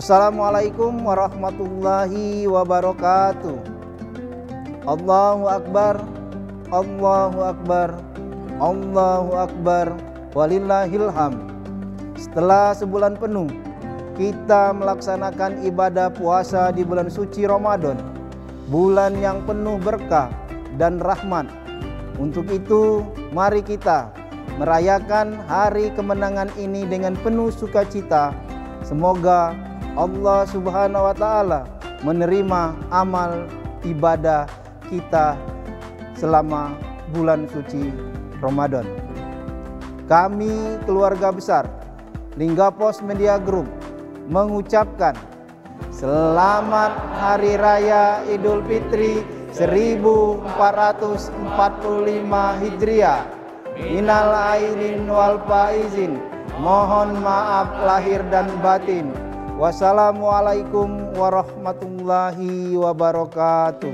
Assalamualaikum warahmatullahi wabarakatuh. Allahu Akbar, Allahu Akbar, Allahu Akbar, walillahil hamd. Setelah sebulan penuh kita melaksanakan ibadah puasa di bulan suci Ramadan, bulan yang penuh berkah dan rahmat. Untuk itu, mari kita merayakan hari kemenangan ini dengan penuh sukacita. Semoga Allah Subhanahu wa Ta'ala menerima amal ibadah kita selama bulan suci Ramadan. Kami keluarga besar Linggapos Media Group mengucapkan selamat Hari Raya Idul Fitri 1445 Hijriah. Minal aidin wal faizin. Mohon maaf lahir dan batin. Wassalamualaikum warahmatullahi wabarakatuh.